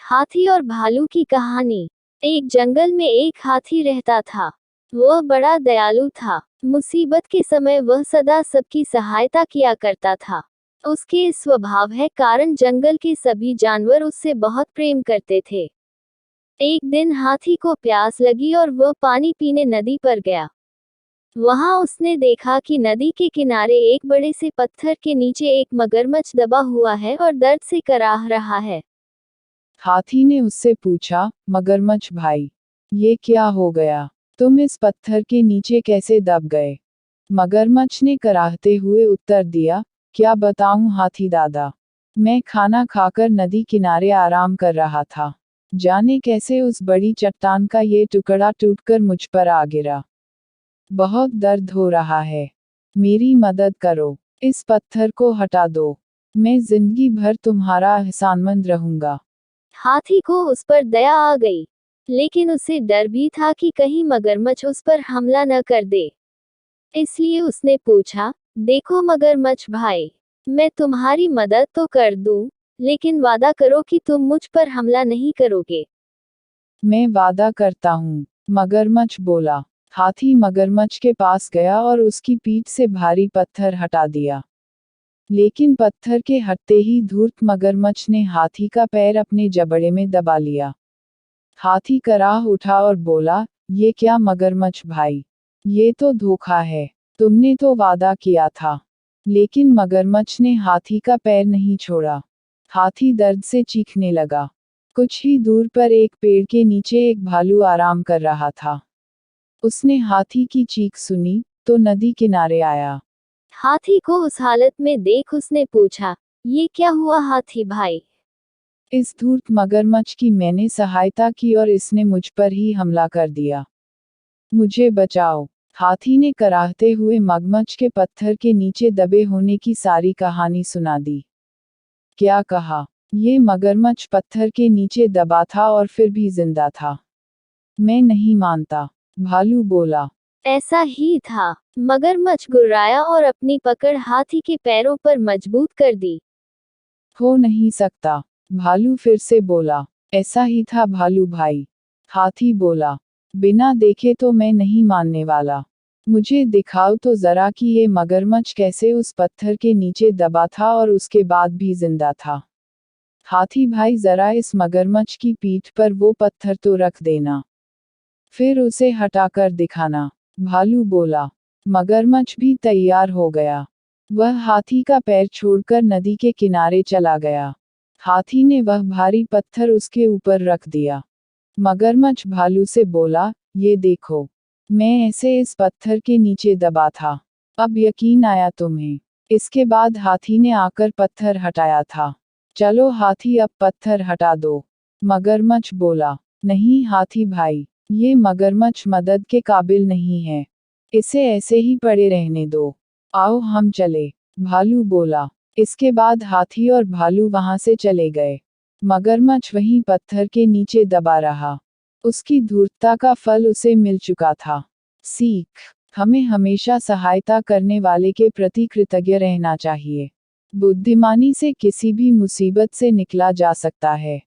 हाथी और भालू की कहानी। एक जंगल में एक हाथी रहता था। वह बड़ा दयालु था। मुसीबत के समय वह सदा सबकी सहायता किया करता था। उसके इस स्वभाव है कारण जंगल के सभी जानवर उससे बहुत प्रेम करते थे। एक दिन हाथी को प्यास लगी और वह पानी पीने नदी पर गया। वहां उसने देखा कि नदी के किनारे एक बड़े से पत्थर के नीचे एक मगरमच्छ दबा हुआ है और दर्द से कराह रहा है। हाथी ने उससे पूछा, मगरमच्छ भाई, ये क्या हो गया? तुम इस पत्थर के नीचे कैसे दब गए? मगरमच्छ ने कराहते हुए उत्तर दिया, क्या बताऊं हाथी दादा, मैं खाना खाकर नदी किनारे आराम कर रहा था। जाने कैसे उस बड़ी चट्टान का ये टुकड़ा टूटकर मुझ पर आ गिरा। बहुत दर्द हो रहा है। मेरी मदद करो, इस पत्थर को हटा दो। मैं जिंदगी भर तुम्हारा एहसानमंद रहूंगा। हाथी को उस पर दया आ गई, लेकिन उसे डर भी था कि कहीं मगरमच्छ उस पर हमला न कर दे। इसलिए उसने पूछा, देखो मगरमच्छ भाई, मैं तुम्हारी मदद तो कर दूं, लेकिन वादा करो कि तुम मुझ पर हमला नहीं करोगे। मैं वादा करता हूँ, मगरमच्छ बोला। हाथी मगरमच्छ के पास गया और उसकी पीठ से भारी पत्थर हटा दिया। लेकिन पत्थर के हटते ही धूर्त मगरमच्छ ने हाथी का पैर अपने जबड़े में दबा लिया। हाथी कराह उठा और बोला, ये क्या मगरमच्छ भाई, ये तो धोखा है। तुमने तो वादा किया था। लेकिन मगरमच्छ ने हाथी का पैर नहीं छोड़ा। हाथी दर्द से चीखने लगा। कुछ ही दूर पर एक पेड़ के नीचे एक भालू आराम कर रहा था। उसने हाथी की चीख सुनी, तो नदी किनारे आया। हाथी को उस हालत में देख उसने पूछा, ये क्या हुआ हाथी भाई? इस धूर्त मगरमच्छ की मैंने सहायता की और इसने मुझ पर ही हमला कर दिया। मुझे बचाओ। हाथी ने कराहते हुए मगरमच्छ के पत्थर के नीचे दबे होने की सारी कहानी सुना दी। क्या कहा? ये मगरमच्छ पत्थर के नीचे दबा था और फिर भी जिंदा था। मैं नहीं मानता, भालू बोला। ऐसा ही था। मगरमच्छ गुर्राया और अपनी पकड़ हाथी के पैरों पर मजबूत कर दी। हो नहीं सकता, भालू फिर से बोला। ऐसा ही था भालू भाई, हाथी बोला। बिना देखे तो मैं नहीं मानने वाला। मुझे दिखाओ तो जरा कि ये मगरमच्छ कैसे उस पत्थर के नीचे दबा था और उसके बाद भी जिंदा था। हाथी भाई जरा इस मगरमच्छ की पीठ पर वो पत्थर तो रख देना, फिर उसे हटाकर दिखाना, भालू बोला। मगरमच्छ भी तैयार हो गया। वह हाथी का पैर छोड़कर नदी के किनारे चला गया। हाथी ने वह भारी पत्थर उसके ऊपर रख दिया। मगरमच्छ भालू से बोला, ये देखो, मैं ऐसे इस पत्थर के नीचे दबा था। अब यकीन आया तुम्हें? इसके बाद हाथी ने आकर पत्थर हटाया था। चलो हाथी अब पत्थर हटा दो। मगरमच्छ बोला। नहीं हाथी भाई, ये मगरमच्छ मदद के काबिल नहीं है। इसे ऐसे ही पड़े रहने दो। आओ हम चले, भालू बोला। इसके बाद हाथी और भालू वहां से चले गए। मगरमच्छ वहीं पत्थर के नीचे दबा रहा। उसकी धूर्तता का फल उसे मिल चुका था। सीख, हमें हमेशा सहायता करने वाले के प्रति कृतज्ञ रहना चाहिए। बुद्धिमानी से किसी भी मुसीबत से निकला जा सकता है।